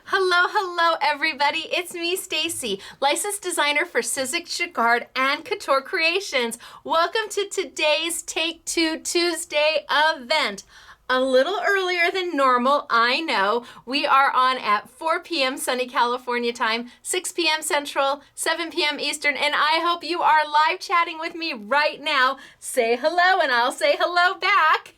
Hello everybody. It's me, Stacey, licensed designer for Sizzix, Jacquard, and Couture Creations. Welcome to today's Take Two Tuesday event. A little earlier than normal, I know. We are on at 4 p.m. sunny California time, 6 p.m. Central, 7 p.m. Eastern, and I hope you are live chatting with me right now. Say hello and I'll say hello back.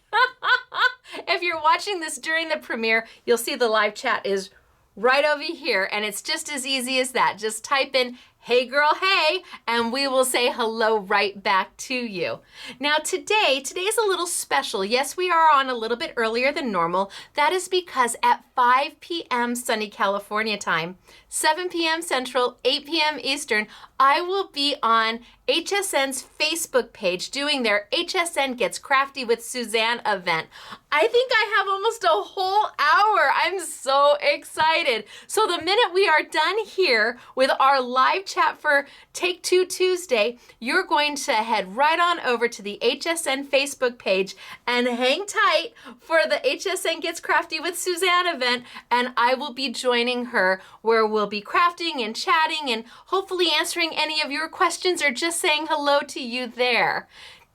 If you're watching this during the premiere, you'll see the live chat is right over here, and it's just as easy as that. Just type in, "Hey girl, hey," and we will say hello right back to you. Now today's a little special. Yes, we are on a little bit earlier than normal. That is because at 5 p.m. sunny California time, 7 p.m. Central, 8 p.m. Eastern, I will be on HSN's Facebook page doing their HSN Gets Crafty with Suzanne event. I think I have almost a whole hour. I'm so excited. So the minute we are done here with our live chat for Take Two Tuesday, you're going to head right on over to the HSN Facebook page and hang tight for the HSN Gets Crafty with Suzanne event, and I will be joining her where we'll be crafting and chatting and hopefully answering any of your questions or just saying hello to you there.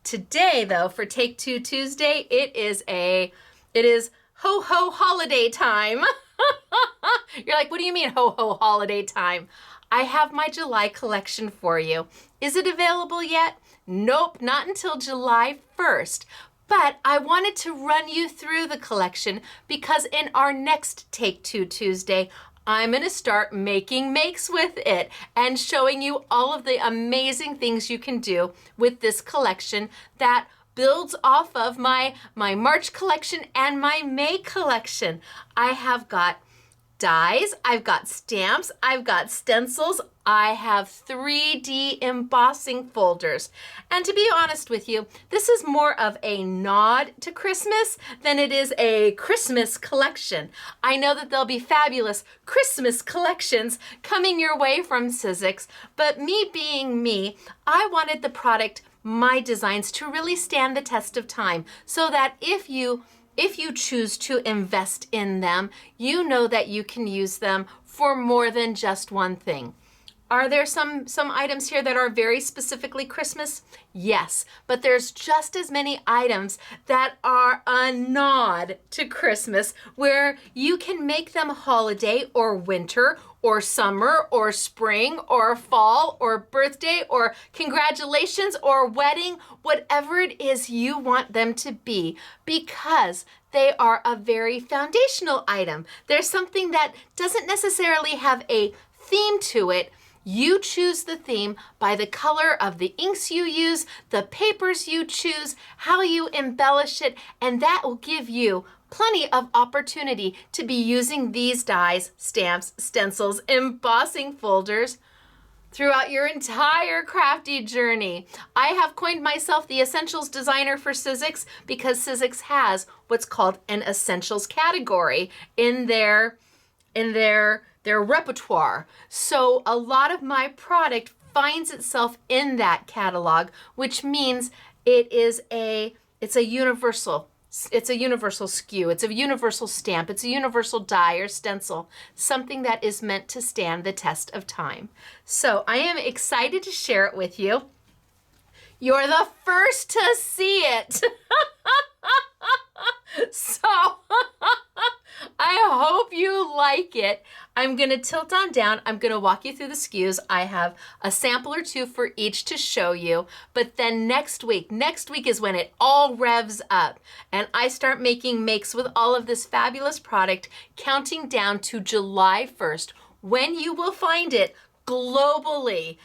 Today, though, for Take Two Tuesday, it is ho-ho holiday time. You're like, what do you mean ho-ho holiday time? I have my July collection for you. Is it available yet? Nope, not until July 1st. But I wanted to run you through the collection because in our next Take Two Tuesday, I'm going to start making makes with it and showing you all of the amazing things you can do with this collection that builds off of my March collection and my May collection. I have got dies, I've got stamps, I've got stencils, I have 3D embossing folders. And to be honest with you, this is more of a nod to Christmas than it is a Christmas collection. I know that there'll be fabulous Christmas collections coming your way from Sizzix, but me being me, I wanted the product, my designs, to really stand the test of time so that if you choose to invest in them, you know that you can use them for more than just one thing. Are there some items here that are very specifically Christmas? Yes, but there's just as many items that are a nod to Christmas where you can make them holiday or winter or summer or spring or fall or birthday or congratulations or wedding, whatever it is you want them to be, because they are a very foundational item. There's something that doesn't necessarily have a theme to it. You choose the theme by the color of the inks you use, the papers you choose, how you embellish it, and that will give you plenty of opportunity to be using these dies, stamps, stencils, embossing folders throughout your entire crafty journey. I have coined myself the Essentials designer for Sizzix because Sizzix has what's called an Essentials category in their repertoire. So a lot of my product finds itself in that catalog, which means it's a universal SKU, it's a universal stamp, it's a universal die or stencil, something that is meant to stand the test of time. So I am excited to share it with you. You're the first to see it. So I hope you like it. I'm going to tilt on down. I'm going to walk you through the SKUs. I have a sample or two for each to show you. But then next week is when it all revs up and I start making makes with all of this fabulous product, counting down to July 1st, when you will find it globally.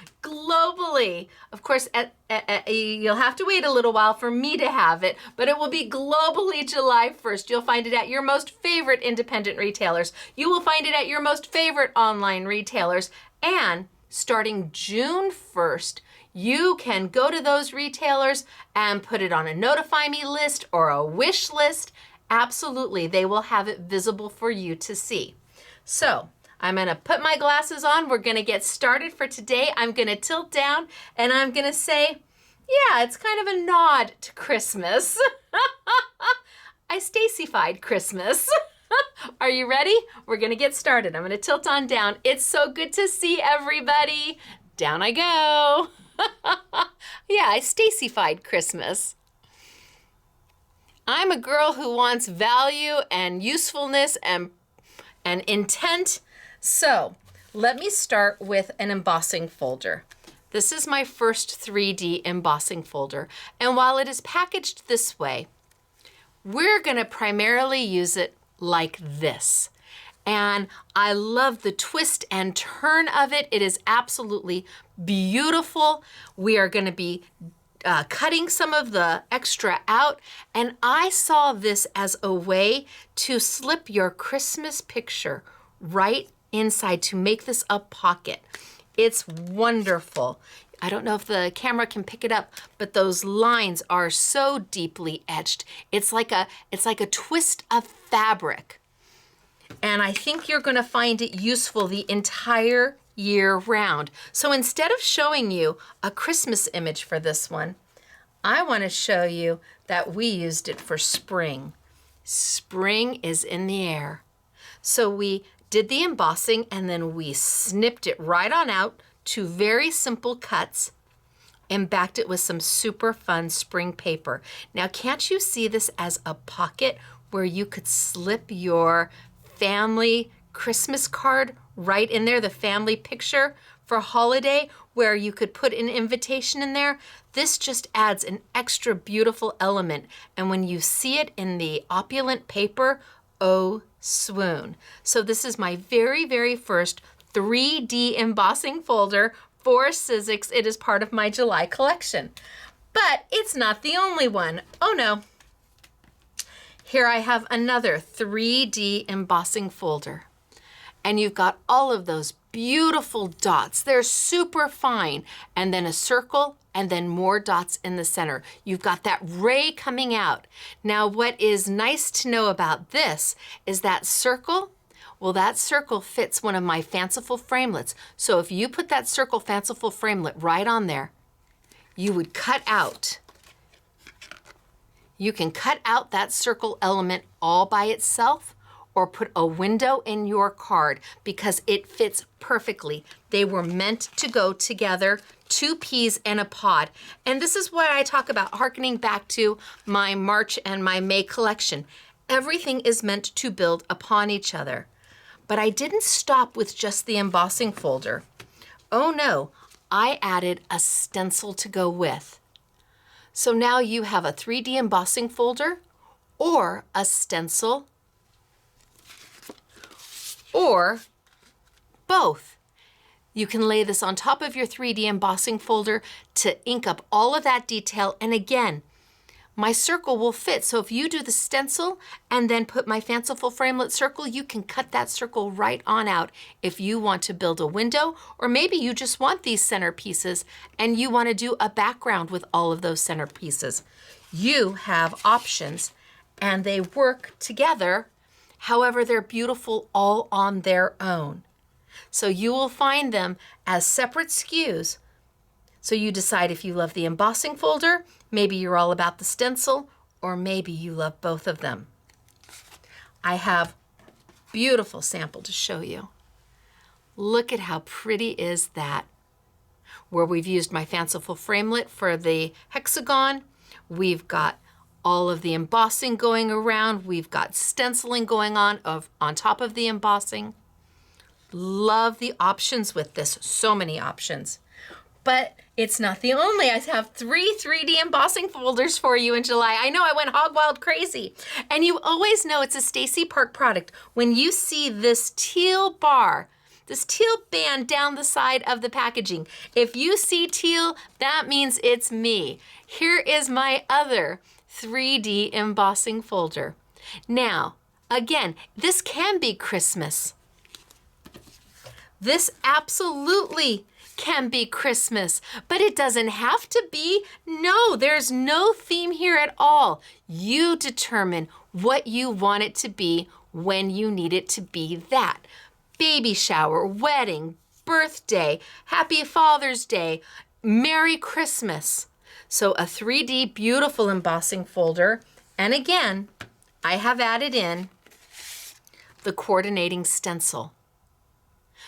Of course, you'll have to wait a little while for me to have it, but it will be globally July 1st. You'll find it at your most favorite independent retailers. You will find it at your most favorite online retailers. And starting June 1st, you can go to those retailers and put it on a notify me list or a wish list. Absolutely, they will have it visible for you to see. So I'm gonna put my glasses on. We're gonna get started for today. I'm gonna tilt down and I'm gonna say, yeah, it's kind of a nod to Christmas. I Stacey-fied Christmas. Are you ready? We're gonna get started. I'm gonna tilt on down. It's so good to see everybody. Down I go. Yeah, I Stacey-fied Christmas. I'm a girl who wants value and usefulness and intent. So let me start with an embossing folder. This is my first 3D embossing folder. And while it is packaged this way, we're gonna primarily use it like this. And I love the twist and turn of it. It is absolutely beautiful. We are gonna be cutting some of the extra out. And I saw this as a way to slip your Christmas picture right inside to make this a pocket. It's wonderful. I don't know if the camera can pick it up, but those lines are so deeply etched. It's like a twist of fabric. And I think you're gonna find it useful the entire year round. So instead of showing you a Christmas image for this one, I wanna show you that we used it for spring. Spring is in the air. So we did the embossing and then we snipped it right on out to very simple cuts and backed it with some super fun spring paper. Now, can't you see this as a pocket where you could slip your family Christmas card right in there, the family picture for holiday, where you could put an invitation in there? This just adds an extra beautiful element. And when you see it in the opulent paper, oh, swoon. So this is my very, very first 3D embossing folder for Sizzix. It is part of my July collection. But it's not the only one. Oh no. Here I have another 3D embossing folder. And you've got all of those beautiful dots. They're super fine. And then a circle, and then more dots in the center. You've got that ray coming out. Now, what is nice to know about this is that circle, well, that circle fits one of my Fanciful framelets. So if you put that circle Fanciful framelet right on there, you would cut out. You can cut out that circle element all by itself, or put a window in your card because it fits perfectly. They were meant to go together, two peas in a pod. And this is why I talk about hearkening back to my March and my May collection. Everything is meant to build upon each other. But I didn't stop with just the embossing folder. Oh no, I added a stencil to go with. So now you have a 3D embossing folder or a stencil or both. You can lay this on top of your 3D embossing folder to ink up all of that detail. And again, my circle will fit. So if you do the stencil and then put my Fanciful framelit circle, you can cut that circle right on out if you want to build a window, or maybe you just want these center pieces and you want to do a background with all of those center pieces. You have options and they work together. However, they're beautiful all on their own. So you will find them as separate SKUs. So you decide if you love the embossing folder, maybe you're all about the stencil, or maybe you love both of them. I have a beautiful sample to show you. Look at how pretty is that. Where we've used my Fanciful framelit for the hexagon, we've got all of the embossing going around. We've got stenciling going on top of the embossing. Love the options with this, so many options. But it's not the only. I have 3 3D embossing folders for you in July. I know I went hog wild crazy. And you always know it's a Stacey Park product when you see this teal bar, this teal band down the side of the packaging. If you see teal, that means it's me. Here is my other 3D embossing folder. Now, again, this can be Christmas. This absolutely can be Christmas, but it doesn't have to be. No, there's no theme here at all. You determine what you want it to be when you need it to be that. Baby shower, wedding, birthday, happy Father's Day, Merry Christmas. So a 3D beautiful embossing folder. And again, I have added in the coordinating stencil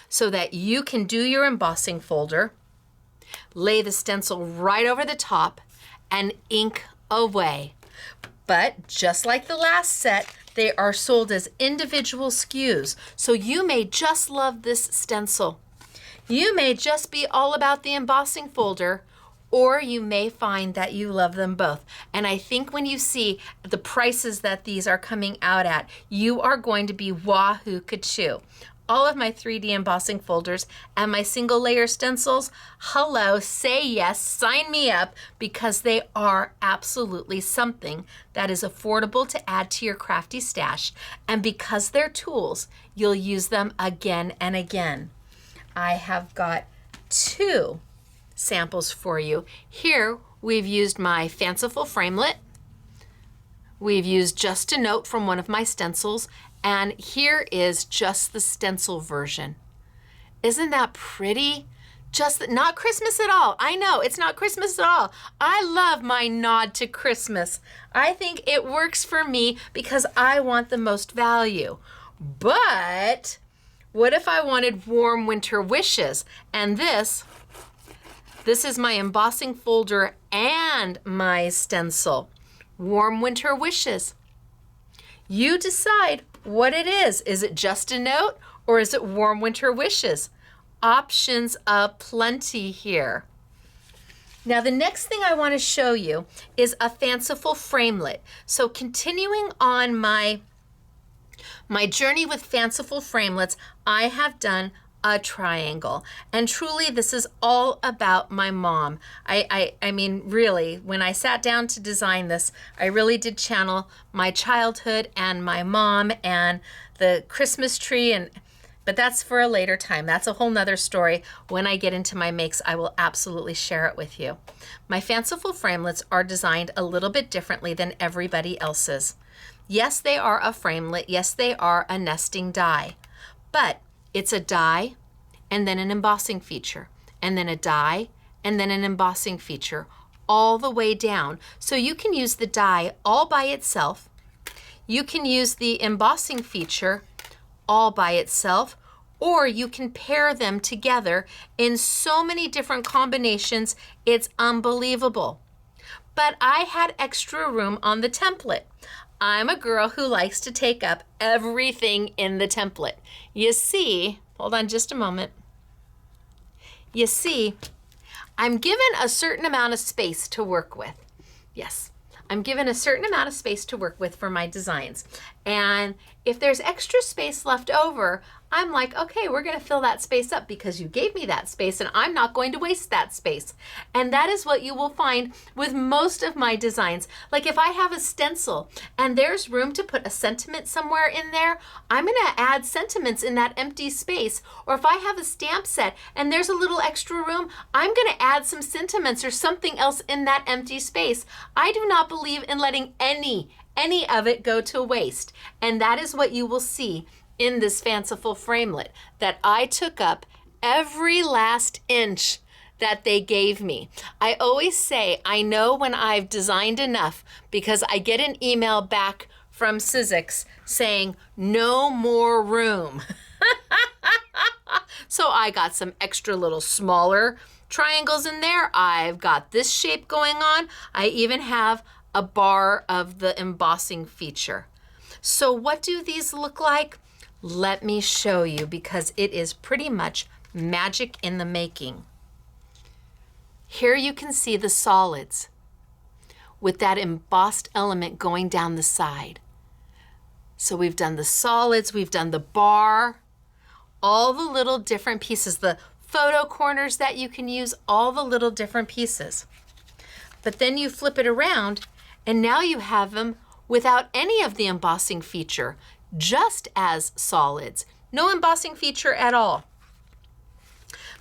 so that you can do your embossing folder, lay the stencil right over the top, and ink away. But just like the last set, they are sold as individual SKUs. So you may just love this stencil. You may just be all about the embossing folder, or you may find that you love them both. And I think when you see the prices that these are coming out at, you are going to be wahoo kachoo. All of my 3D embossing folders and my single layer stencils, hello, say yes, sign me up, because they are absolutely something that is affordable to add to your crafty stash. And because they're tools, you'll use them again and again. I have got 2 samples for you. Here we've used my Fanciful framelet. We've used Just a Note from one of my stencils, and here is just the stencil version. Isn't that pretty? Not Christmas at all. I know, it's not Christmas at all. I love my nod to Christmas. I think it works for me because I want the most value. But what if I wanted warm winter wishes? And this is my embossing folder and my stencil. Warm winter wishes. You decide what it is. Is it Just a Note or is it warm winter wishes? Options aplenty here. Now the next thing I want to show you is a Fanciful framelet. So continuing on my journey with Fanciful framelets, I have done a triangle. And truly, this is all about my mom. I mean, really, when I sat down to design this, I really did channel my childhood and my mom and the Christmas tree, but that's for a later time. That's a whole nother story. When I get into my makes, I will absolutely share it with you. My Fanciful framelets are designed a little bit differently than everybody else's. Yes, they are a framelit. Yes, they are a nesting die, but it's a die and then an embossing feature, and then a die and then an embossing feature all the way down. So you can use the die all by itself. You can use the embossing feature all by itself, or you can pair them together in so many different combinations, it's unbelievable. But I had extra room on the template. I'm a girl who likes to take up everything in the template. You see, hold on just a moment. You see, I'm given a certain amount of space to work with. Yes, I'm given a certain amount of space to work with for my designs. And if there's extra space left over, I'm like, okay, we're gonna fill that space up because you gave me that space and I'm not going to waste that space. And that is what you will find with most of my designs. Like if I have a stencil and there's room to put a sentiment somewhere in there, I'm gonna add sentiments in that empty space. Or if I have a stamp set and there's a little extra room, I'm gonna add some sentiments or something else in that empty space. I do not believe in letting any of it go to waste. And that is what you will see in this Fanciful framelet, that I took up every last inch that they gave me. I always say, I know when I've designed enough because I get an email back from Sizzix saying, no more room. So I got some extra little smaller triangles in there. I've got this shape going on. I even have a bar of the embossing feature. So what do these look like? Let me show you, because it is pretty much magic in the making. Here you can see the solids with that embossed element going down the side. So we've done the solids, we've done the bar, all the little different pieces, the photo corners that you can use, all the little different pieces. But then you flip it around and now you have them without any of the embossing feature, just as solids. No embossing feature at all.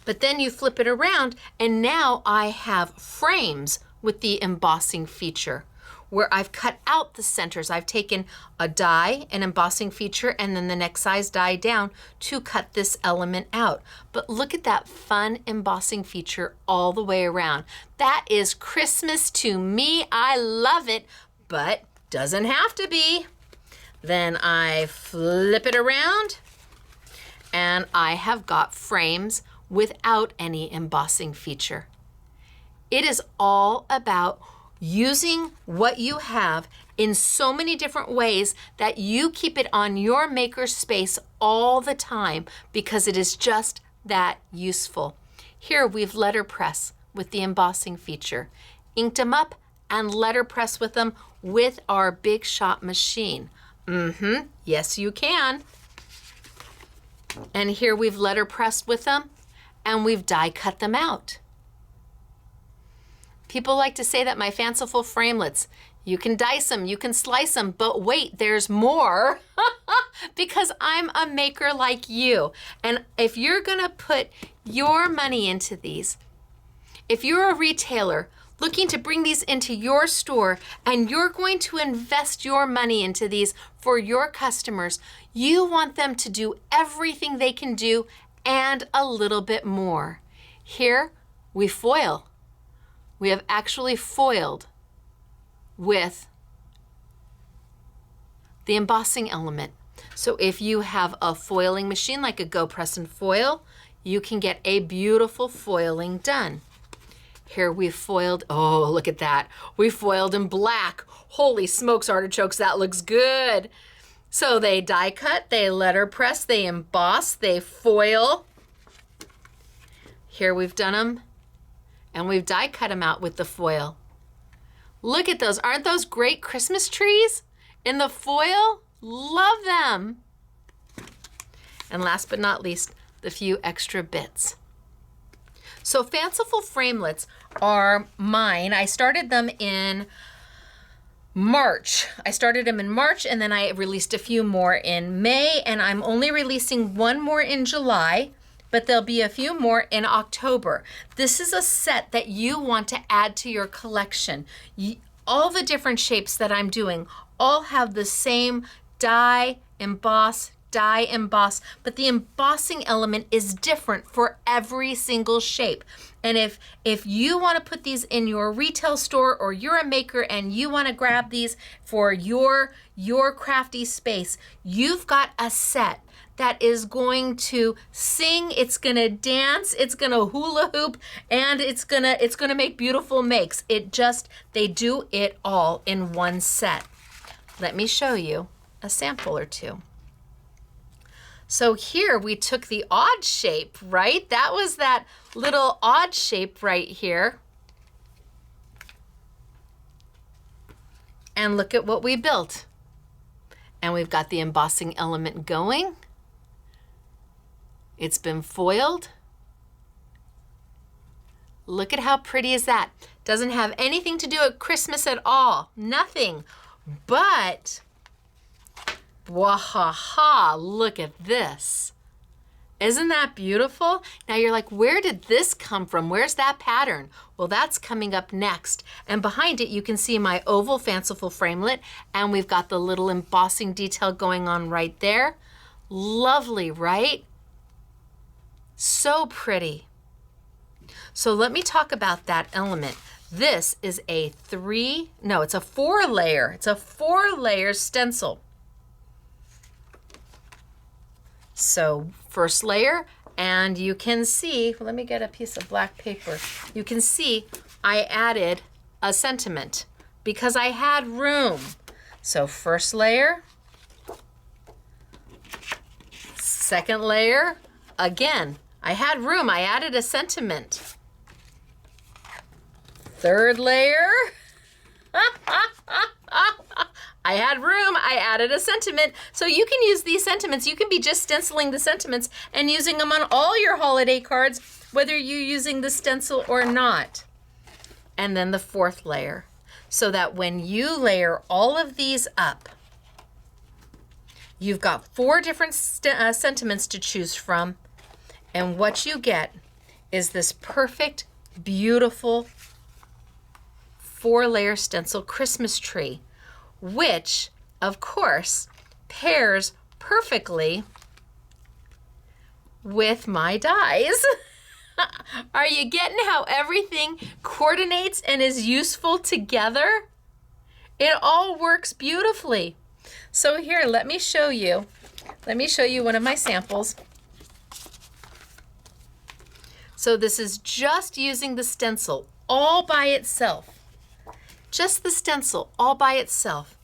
But then you flip it around and now I have frames with the embossing feature where I've cut out the centers. I've taken a die, an embossing feature, and then the next size die down to cut this element out. But look at that fun embossing feature all the way around. That is Christmas to me. I love it, but doesn't have to be. Then I flip it around and I have got frames without any embossing feature. It is all about using what you have in so many different ways that you keep it on your maker space all the time because it is just that useful. Here we've letterpress with the embossing feature, inked them up and letterpress with them with our Big Shot machine. Yes, you can. And here we've letterpressed with them and we've die cut them out. People like to say that my fanciful framelets, you can dice them, you can slice them, but wait, there's more because I'm a maker like you. And if you're gonna put your money into these, if you're a retailer looking to bring these into your store and you're going to invest your money into these for your customers, you want them to do everything they can do and a little bit more. Here we foil. We have actually foiled with the embossing element. So if you have a foiling machine like a Go Press and Foil, you can get a beautiful foiling done. Here we've foiled, oh, look at that. We foiled in black. Holy smokes, artichokes, that looks good. So they die cut, they letterpress, they emboss, they foil. Here we've done them, and we've die cut them out with the foil. Look at those, aren't those great Christmas trees in the foil? Love them. And last but not least, the few extra bits. So Fanciful framelets are mine. I started them in March. I started them in March and then I released a few more in May, and I'm only releasing one more in July, but there'll be a few more in October. This is a set that you want to add to your collection. All the different shapes that I'm doing all have the same die emboss, but the embossing element is different for every single shape. And if you want to put these in your retail store, or you're a maker and you want to grab these for your crafty space, you've got a set that is going to sing, it's gonna dance, it's gonna hula hoop, and it's gonna make beautiful makes. They do it all in one set. Let me show you a sample or two. So here we took the odd shape, right? That was that little odd shape right here. And look at what we built. And we've got the embossing element going. It's been foiled. Look at how pretty is that? Doesn't have anything to do with Christmas at all. Nothing. But wahaha, look at this. Isn't that beautiful? Now you're like, where did this come from? Where's that pattern? Well, that's coming up next. And behind it, you can see my oval fanciful framelet, and we've got the little embossing detail going on right there. Lovely, right? So pretty. So let me talk about that element. This is it's a 4-layer. It's a 4-layer stencil. So first layer, and you can see, let me get a piece of black paper. You can see I added a sentiment because I had room. So first layer, second layer, again, I had room, I added a sentiment. Third layer, I had room, I added a sentiment. So you can use these sentiments. You can be just stenciling the sentiments and using them on all your holiday cards, whether you're using the stencil or not. And then the fourth layer, so that when you layer all of these up, you've got 4 different sentiments to choose from. And what you get is this perfect, beautiful 4-layer stencil Christmas tree, which, of course, pairs perfectly with my dies. Are you getting how everything coordinates and is useful together? It all works beautifully. So here, let me show you one of my samples. So this is just using the stencil all by itself. Just the stencil all by itself.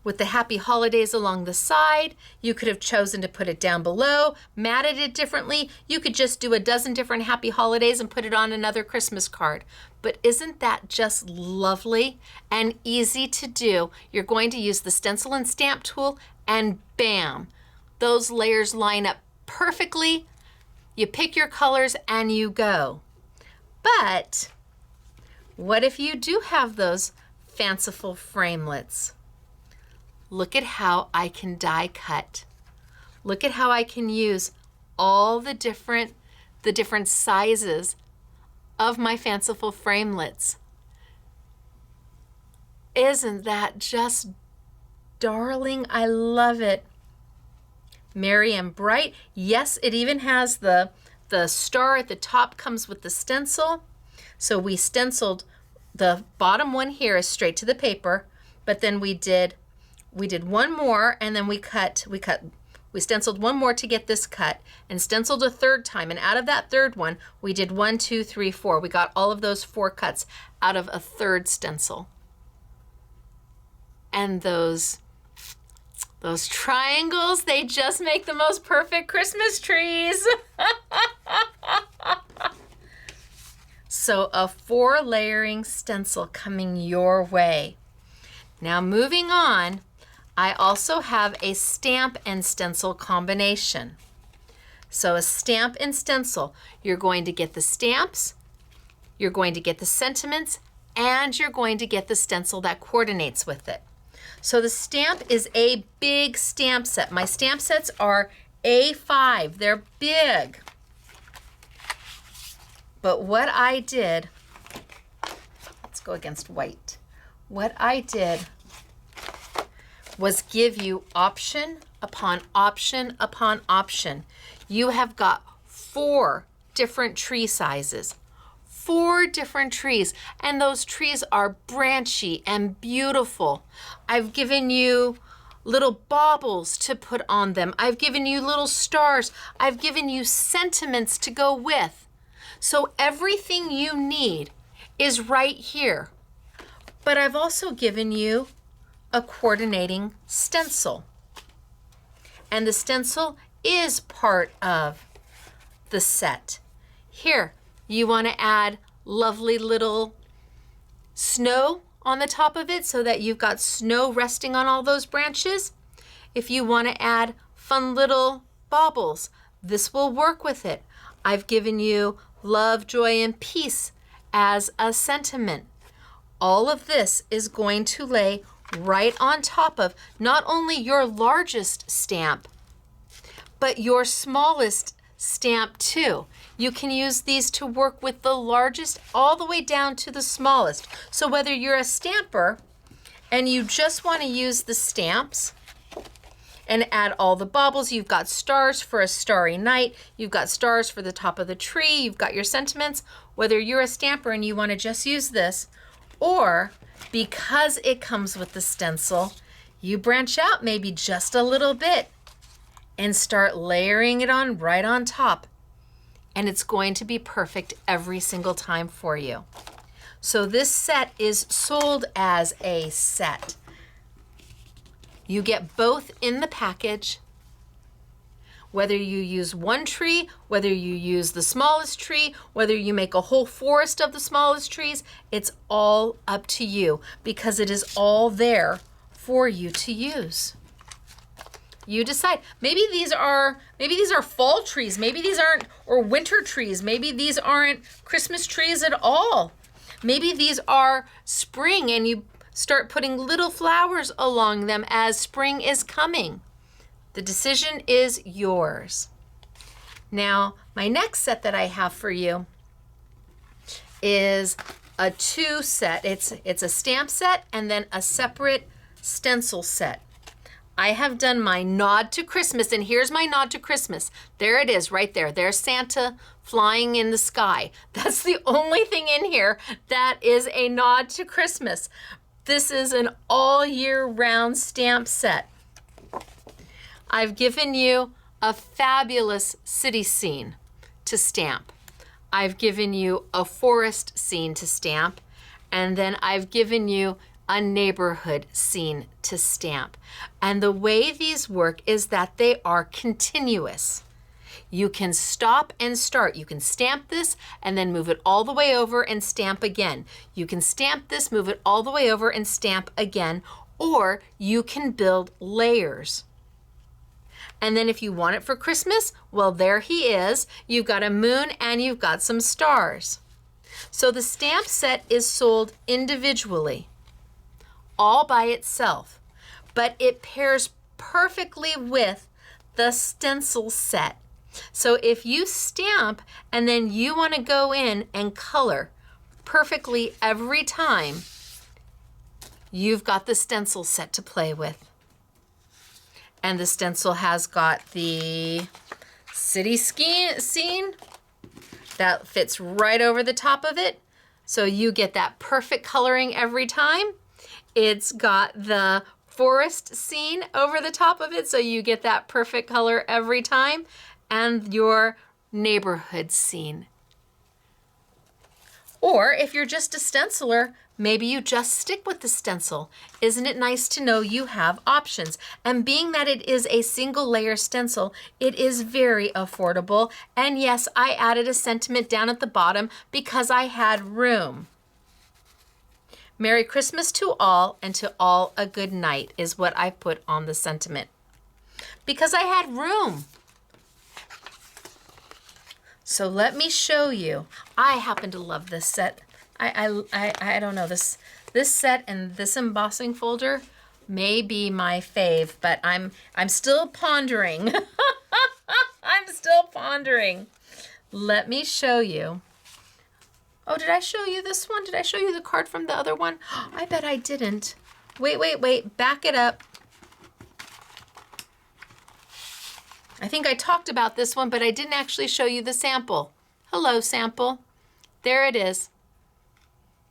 With the happy holidays along the side, you could have chosen to put it down below, matted it differently. You could just do a dozen different happy holidays and put it on another Christmas card. But isn't that just lovely and easy to do? You're going to use the stencil and stamp tool and bam, those layers line up perfectly. You pick your colors and you go. But what if you do have those fanciful framelets? Look at how I can die cut. Look at how I can use all the different sizes of my fanciful framelets. Isn't that just darling? I love it. Merry and bright. Yes, it even has the star at the top comes with the stencil. So we stenciled the bottom one here is straight to the paper, but then we did one more, and then we stenciled one more to get this cut, and stenciled a third time, and out of that third one, we did 1, 2, 3, 4. We got all of those 4 cuts out of a third stencil. And those triangles, they just make the most perfect Christmas trees. So a 4 layering stencil coming your way. Now moving on, I also have a stamp and stencil combination. So a stamp and stencil, you're going to get the stamps, you're going to get the sentiments, and you're going to get the stencil that coordinates with it. So the stamp is a big stamp set. My stamp sets are A5, they're big. But what I did, let's go against white. What I did was give you option upon option upon option. You have got 4 different tree sizes, 4 different trees, and those trees are branchy and beautiful. I've given you little baubles to put on them. I've given you little stars. I've given you sentiments to go with. So everything you need is right here. But I've also given you a coordinating stencil. And the stencil is part of the set. Here, you want to add lovely little snow on the top of it so that you've got snow resting on all those branches. If you want to add fun little baubles, this will work with it. I've given you love, joy, and peace as a sentiment. All of this is going to lay right on top of not only your largest stamp, but your smallest stamp too. You can use these to work with the largest all the way down to the smallest. So whether you're a stamper and you just want to use the stamps and add all the baubles, you've got stars for a starry night, you've got stars for the top of the tree, you've got your sentiments, whether you're a stamper and you want to just use this, or because it comes with the stencil, you branch out maybe just a little bit and start layering it on right on top. And it's going to be perfect every single time for you. So this set is sold as a set. You get both in the package. Whether you use one tree, whether you use the smallest tree, whether you make a whole forest of the smallest trees, it's all up to you because it is all there for you to use. You decide. Maybe these are fall trees, maybe these aren't, or winter trees, maybe these aren't Christmas trees at all. Maybe these are spring and you start putting little flowers along them as spring is coming. The decision is yours. Now, my next set that I have for you is a 2 set. It's a stamp set and then a separate stencil set. I have done my nod to Christmas, and here's my nod to Christmas. There it is right there. There's Santa flying in the sky. That's the only thing in here that is a nod to Christmas. This is an all year round stamp set. I've given you a fabulous city scene to stamp. I've given you a forest scene to stamp, and then I've given you a neighborhood scene to stamp. And the way these work is that they are continuous. You can stop and start. You can stamp this and then move it all the way over and stamp again. You can stamp this, move it all the way over and stamp again, or you can build layers. And then if you want it for Christmas, well, there he is. You've got a moon and you've got some stars. So the stamp set is sold individually, all by itself, but it pairs perfectly with the stencil set. So if you stamp and then you want to go in and color perfectly every time, you've got the stencil set to play with. And the stencil has got the city scene that fits right over the top of it. So you get that perfect coloring every time. It's got the forest scene over the top of it, so you get that perfect color every time. And your neighborhood scene. Or if you're just a stenciler, maybe you just stick with the stencil. Isn't it nice to know you have options? And being that it is a single layer stencil, it is very affordable. And yes, I added a sentiment down at the bottom because I had room. Merry Christmas to all, and to all a good night is what I put on the sentiment. Because I had room. So let me show you. I happen to love this set. I don't know, this set and this embossing folder may be my fave, but I'm still pondering. I'm still pondering. Let me show you. Oh, did I show you this one? Did I show you the card from the other one? I bet I didn't. Wait, back it up. I think I talked about this one, but I didn't actually show you the sample. Hello, sample. There it is.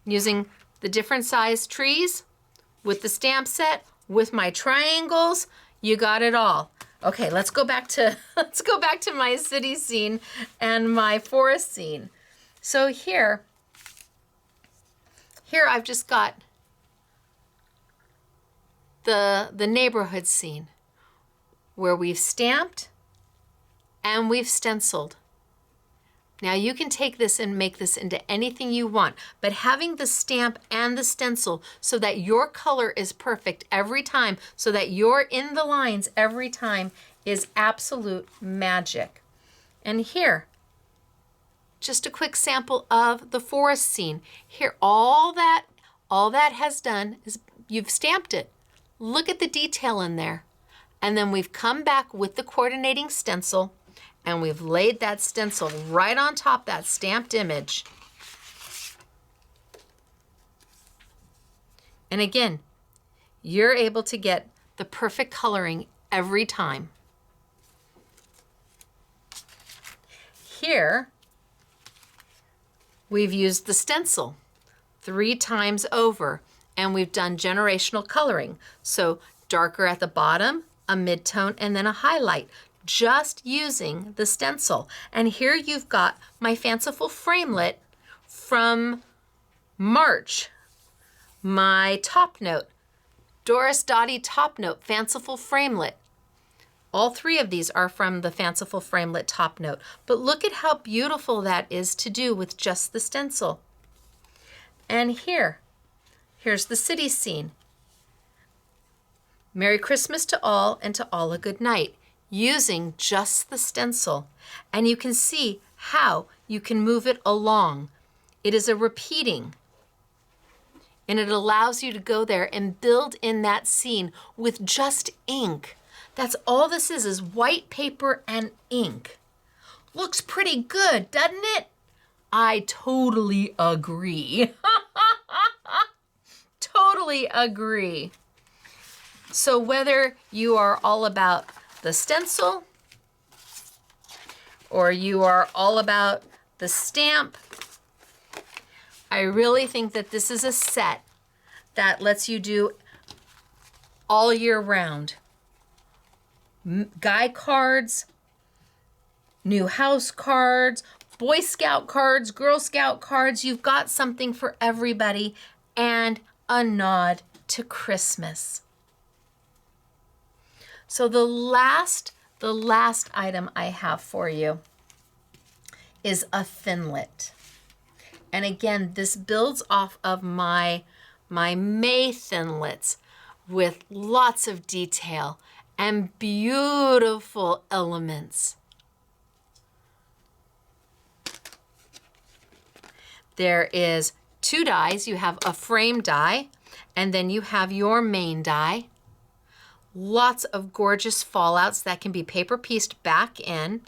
Using the different size trees with the stamp set, with my triangles, you got it all. Okay, let's go back to my city scene and my forest scene. So here I've just got the neighborhood scene where we've stamped and we've stenciled. Now you can take this and make this into anything you want, but having the stamp and the stencil so that your color is perfect every time, so that you're in the lines every time, is absolute magic. And here, just a quick sample of the forest scene. Here, all that has done is you've stamped it. Look at the detail in there. And then we've come back with the coordinating stencil and we've laid that stencil right on top that stamped image. And again, you're able to get the perfect coloring every time. Here, we've used the stencil 3 times over and we've done generational coloring. So darker at the bottom, a mid-tone, and then a highlight, just using the stencil. And here you've got my Fanciful framelet from March, my top note, Doris Dottie top note, Fanciful framelet. All 3 of these are from the Fanciful framelet top note, but look at how beautiful that is to do with just the stencil. And here's the city scene. Merry Christmas to all, and to all a good night, using just the stencil. And you can see how you can move it along. It is a repeating, and it allows you to go there and build in that scene with just ink. That's all this is white paper and ink. Looks pretty good, doesn't it? I totally agree. Totally agree. So whether you are all about the stencil or you are all about the stamp, I really think that this is a set that lets you do all year round. Guy cards, new house cards, Boy Scout cards, Girl Scout cards. You've got something for everybody and a nod to Christmas. So the last item I have for you is a thinlet. And again, this builds off of my May thinlets with lots of detail and beautiful elements. There is 2 dies. You have a frame die, and then you have your main die. Lots of gorgeous fallouts that can be paper pieced back in.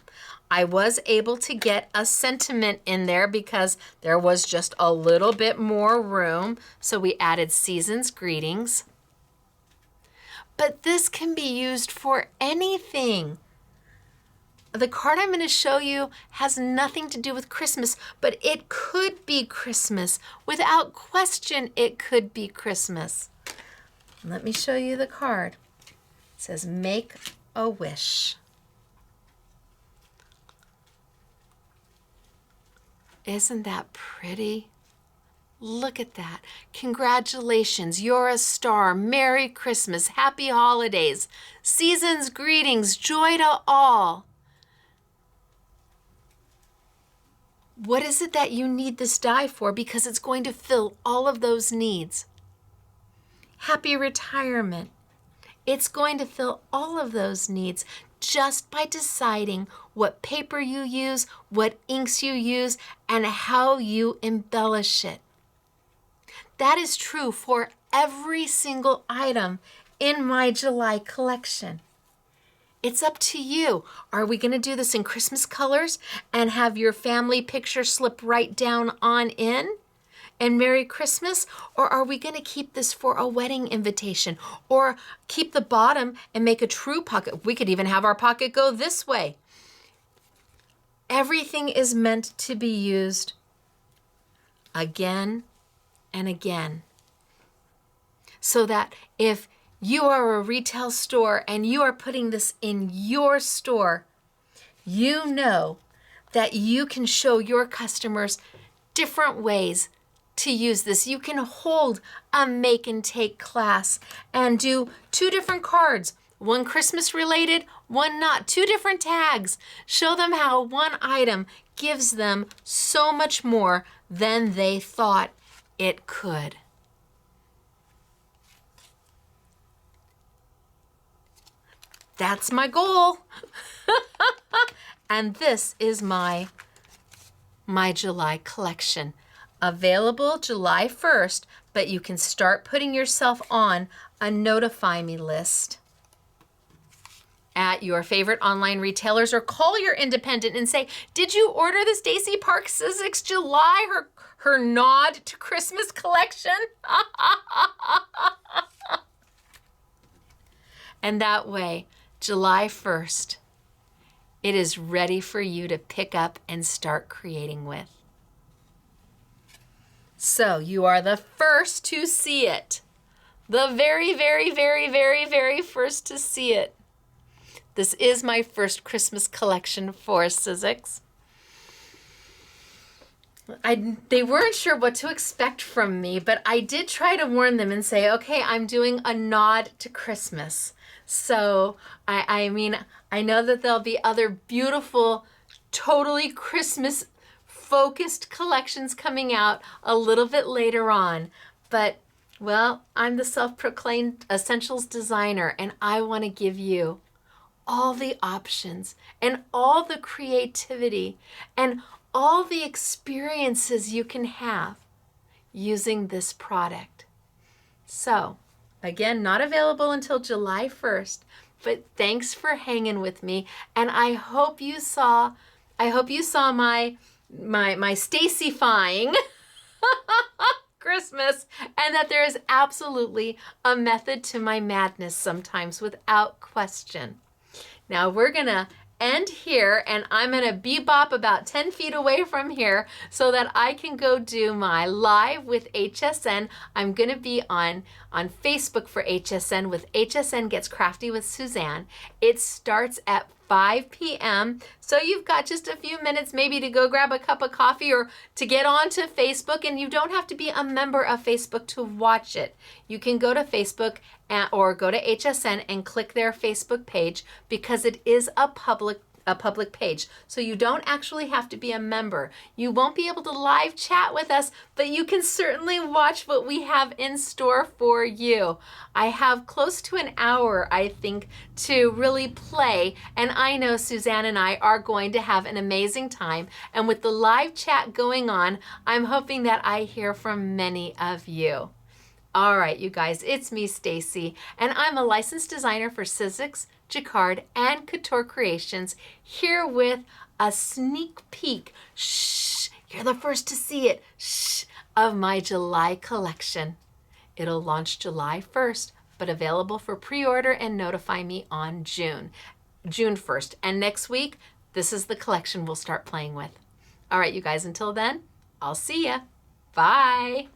I was able to get a sentiment in there because there was just a little bit more room, so we added Season's Greetings. But this can be used for anything. The card I'm going to show you has nothing to do with Christmas, but it could be Christmas. Without question, it could be Christmas. Let me show you the card. It says, make a wish. Isn't that pretty? Look at that. Congratulations, you're a star. Merry Christmas, happy holidays, Season's Greetings, joy to all. What is it that you need this die for? Because it's going to fill all of those needs. Happy retirement. It's going to fill all of those needs just by deciding what paper you use, what inks you use, and how you embellish it. That is true for every single item in my July collection. It's up to you. Are we going to do this in Christmas colors and have your family picture slip right down on in and Merry Christmas? Or are we going to keep this for a wedding invitation or keep the bottom and make a true pocket? We could even have our pocket go this way. Everything is meant to be used again and again, so that if you are a retail store and you are putting this in your store, you know that you can show your customers different ways to use this. You can hold a make and take class and do 2 different cards, one Christmas related, one not, 2 different tags. Show them how one item gives them so much more than they thought it could. That's my goal. And this is my July collection. Available July 1st, but you can start putting yourself on a notify me list at your favorite online retailers, or call your independent and say, did you order the Stacey Park Sizzix July, her nod to Christmas collection? And that way, July 1st, it is ready for you to pick up and start creating with. So you are the first to see it. The very, very, very, very, very first to see it. This is my first Christmas collection for Sizzix. They weren't sure what to expect from me, but I did try to warn them and say, okay, I'm doing a nod to Christmas. So, I mean, I know that there'll be other beautiful, totally Christmas-focused collections coming out a little bit later on. But, well, I'm the self-proclaimed essentials designer, and I want to give you all the options and all the creativity and all the experiences you can have using this product. So, again, not available until July 1st, but thanks for hanging with me, and I hope you saw my Stacey-fying Christmas, and that there is absolutely a method to my madness sometimes, without question. Now we're gonna end here and I'm gonna bebop about 10 feet away from here so that I can go do my live with HSN. I'm gonna be on Facebook for HSN with HSN Gets Crafty with Suzanne. It starts at 5 p.m. So you've got just a few minutes maybe to go grab a cup of coffee or to get onto Facebook, and you don't have to be a member of Facebook to watch it. You can go to Facebook or go to HSN and click their Facebook page because it is a public page. So you don't actually have to be a member. You won't be able to live chat with us, but you can certainly watch what we have in store for you. I have close to an hour, I think, to really play, and I know Suzanne and I are going to have an amazing time. And with the live chat going on, I'm hoping that I hear from many of you. All right, you guys, it's me, Stacey, and I'm a licensed designer for Sizzix, Jacquard, and Couture Creations, here with a sneak peek, shh, you're the first to see it, shh, of my July collection. It'll launch July 1st, but available for pre-order and notify me on June 1st. And next week, this is the collection we'll start playing with. All right, you guys, until then, I'll see ya. Bye.